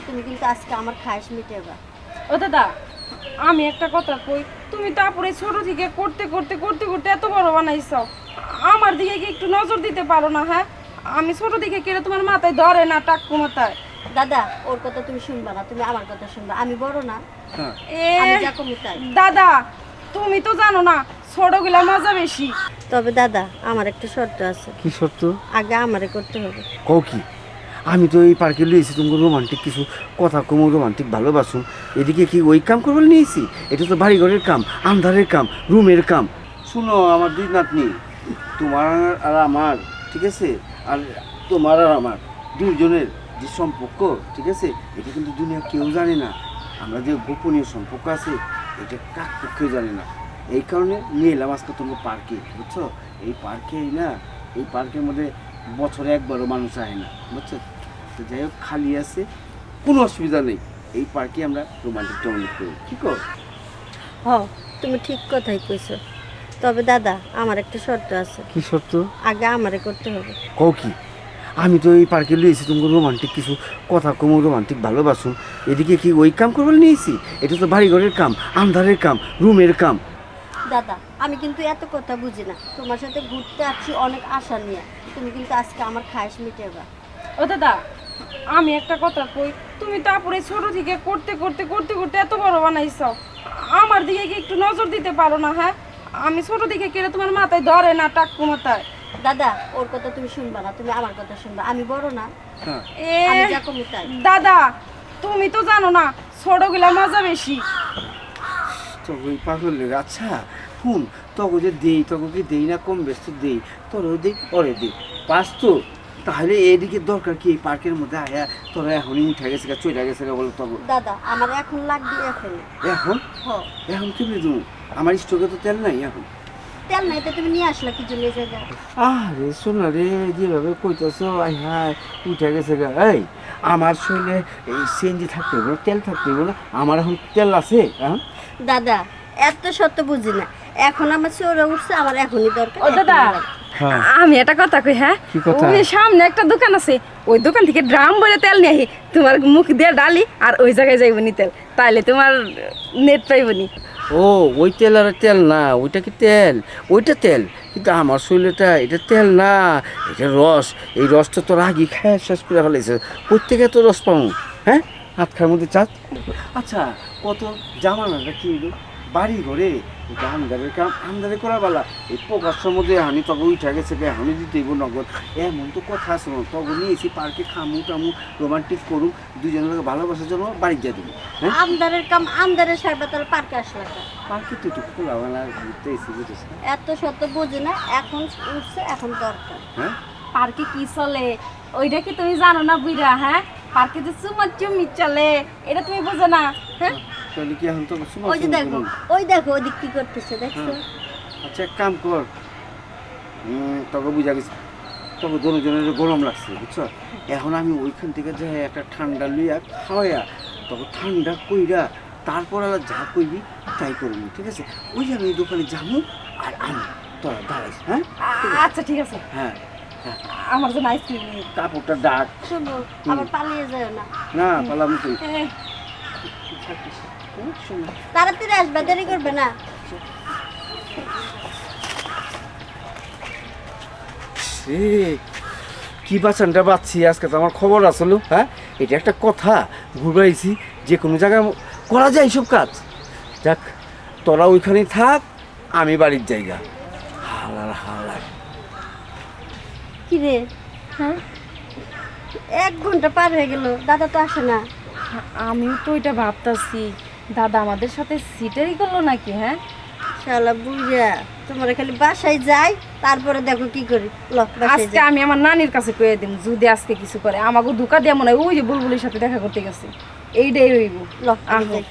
তুমি কিন্তু আজকে আমার খায়েশ মিটাবা। ও দাদা, আমি একটা কথা কই, তুমি তারপরে ছোট থেকে করতে করতে করতে করতে এত বড় বানাইছো, আমার দিকে কি একটু নজর দিতে পারো না? হ্যাঁ, আমি ছোট দিকে কেটে তোমার মাথায় ধরে না, টাক্কু মাথায়। দাদা ওর কথা তুমি শুনবা না, তুমি আমার কথা শুনবা। আমি বড় না, এ আমি যা কমি তাই। দাদা, তুমি তো জানো না ছোটগুলা মজা বেশি। তবে দাদা আমার একটা শর্ত আছে। কি শর্ত? আগে আমারে করতে হবে। কও কি? আমি তো এই পার্কে লিয়েছি তুমি রোমান্টিক কিছু কথা কম, রোমান্টিক ভালোবাসুন, এদিকে কি ওই কাম করবো নিয়েছি? এটা তো বাড়িঘরের কাম, আন্ধারের কাম, রুমের কাম। শুনো আমার দুই নাতনি, তোমার আর আমার, ঠিক আছে, আর তোমার আর আমার দুইজনের যে সম্পর্ক, ঠিক আছে, এটা কিন্তু দুনিয়া কেউ জানে না। আমরা যে গোপনীয় সম্পর্ক আছে এটা কাক পক্ষেও জানে না। এই কারণে নিয়ে এলাম আজকে তোমার পার্কে, বুঝছো? এই পার্কে না, এই পার্কের মধ্যে বছরে একবারও মানুষ আসে না, বুঝছো? তো যাই হোক, খালি আছে, কোনো অসুবিধা নেই। এই পার্কে আমরা রোমান্টিক করি, ঠিক আছে? হ, তুমি ঠিক কথাই কইছো। তবে দাদা আমার একটা শর্ত আছে। কি শর্ত? আগে আমারে করতে হবে। কও কি? আমি তো এই পার্কে লিয়েছি তুমি রোমান্টিক কিছু কথা কম, রোমান্টিক ভালোবাসুন, এদিকে কি ওই কাম করবো নিয়েছি? এটা তো বাড়িঘরের কাম, আন্ধারের কাম, রুমের কাম। দাদা আমি কিন্তু এত কথা বুঝি না, তোমার সাথে ঘুরতে আসছি অনেক আশা নিয়ে। তুমি কিন্তু আজকে আমার খায়েশ মিটাবা। ও দাদা, আমি একটা কথা কই, তুমি তারপরে ছোট থেকে করতে করতে করতে করতে এত বড় বানাইছো, আমার দিকে কি একটু নজর দিতে পারো না? হ্যাঁ, আমি ছোট দিকে কেটে তোমার মাথায় ধরে না, টাক্কু মাথায়। দাদা ওর কথা তুমি শুনবা না, তুমি আমার কথা শুনবা। আমি বড় না, এ আমি যা কমি তাই। দাদা, তুমি তো জানো না ছোটগুলা মজা বেশি। তবে ওই পাগল লেগে, আচ্ছা শুন, তখন যে দেই তখন কি দেই না, কম ব্যস্ত দেই, তোরও দিই পরে দিই, পাস তো। তাহলে এদিকে দরকার কি এই পার্কের মধ্যে আয়া তোরা এখনই উঠে গেছে গা, চলে গেছে গা বলে তখন? দাদা আমার এখন লাগবে এখন। এখন হ, এখন কেমনি দেবো? আমার স্টোকে তো তেল নাই এখন। তেল নাই তো তুমি নিয়ে আসলা কি জন্য এই জায়গায়? আরে শোনা রে, যেভাবে কইতেছ আই হাই উঠে গেছে গা। এই আমার শরীরে এই সিএনজি থাকতে হবে না, তেল থাকতে হবে না? আমার এখন তেল আছে এখন। দাদা এত সত্য বুঝি না, এখন আমার চোরা উঠছে, আমার এখনই দরকার। ও দাদা, এখনই লাগবে। হ্যাঁ। আমি একটা কথা কই। হ্যাঁ, কি কথা? ওই সামনে একটা দোকান আছে, ওই দোকান থেকে ড্রাম ভরে তেল নিয়ে আহি, তোমার মুখ দিয়ে ডালি আর ওই জায়গায় যাইবনি তেল, তাইলে তোমার নেট পাইবনি। ও ওই তেল আর তেল না, ওইটা কি তেল? ওইটা তেল, কিন্তু আমার শরীরটা এটা তেল না, এটা রস। এই রসটা তোর আগে খায় শেষ করে ফেলেছে, প্রত্যেকে তো রস পাবো। হ্যাঁ, হাত খাওয়ার মধ্যে চাঁদ। আচ্ছা, কত জামানাটা কি বাড়ি ঘরে আন্দারের কাম আন্দারে করা বেলা, এই প্রকাশের মধ্যে হানি তখন উঠে গেছে, হানি দিতেইব নগদ। এমন তো কথা আছে না, তখন নিয়েছি পার্কে খামু টামু, রোমান্টিক করুম, দুজনের লোক ভালোবাসার জন্য বাড়ি যা দেবো। হ্যাঁ, আমদারের কাম আমদারের সারবে, তাহলে পার্কে আসলা কেন? পার্কে তো একটু খোলামেলা ঘুরতে এসে বুঝেছ না? এত সত্য বুঝি না, এখন উঠছে এখন দরকার। হ্যাঁ, পার্কে কি চলে ওইটা কি তুমি জানো না বুইরা? হ্যাঁ, পার্কে যে চুমি চলে, এটা তুমি বোঝো না? হ্যাঁ, তাহলে কি এখন তো ওই যে দেখো, ওই দেখো ওদিক কি করতেছে, দেখছো? আচ্ছা এক কাম কর, তোকে বুঝা গেছে, তবে দুজনের গরম লাগছে বুঝছো। এখন আমি ওইখান থেকে যে একটা ঠান্ডা লইয়া খাওয়াইয়া তবে ঠান্ডা কইরা তারপর আবার যা কইবি তাই করবি, ঠিক আছে? ওই যে আমি এই দোকানে যাবো আর আমি তোরা দাঁড়াইস। হ্যাঁ আচ্ছা ঠিক আছে, হ্যাঁ, আমার জন্য আইসক্রিম নিয়ে। কাপড়টা ডাক। শুনো, আবার পালিয়ে যায় না। না পালাম তুই, তাড়াতাড়ি আসবে, দেরি করবে না। কি বাঁচানটা বাঁচছি আজকে, তো আমার খবর আসলো। হ্যাঁ, এটা একটা কথা, ঘুরাইছি যে কোনো জায়গায় করা যায় সব কাজ। যাক, তোরা ওইখানেই থাক, আমি বাড়ির জায়গা। হালার হালার কি রে? হ্যাঁ, 1 ঘন্টা পার হয়ে গেল, দাদা তো আসে না। আমিও তো এটা ভাবতাছি, দাদা আমাদের সাথে সিটারি করলো নাকি? হ্যাঁ, শালা বুইরা, তোমার খালি বাসায় যাই, তারপরে দেখো কি করি। ল বাসায় আজকে যাই। আমি আমার নানির কাছে কয়ে দিম, যদি আজকে কিছু করে আমাকে ধোকা দিয়ে মনে হয় ওই যে বুলবুলির সাথে দেখা করতে গেছে, এইটাই হইব। ল, আমি আহো। যাই।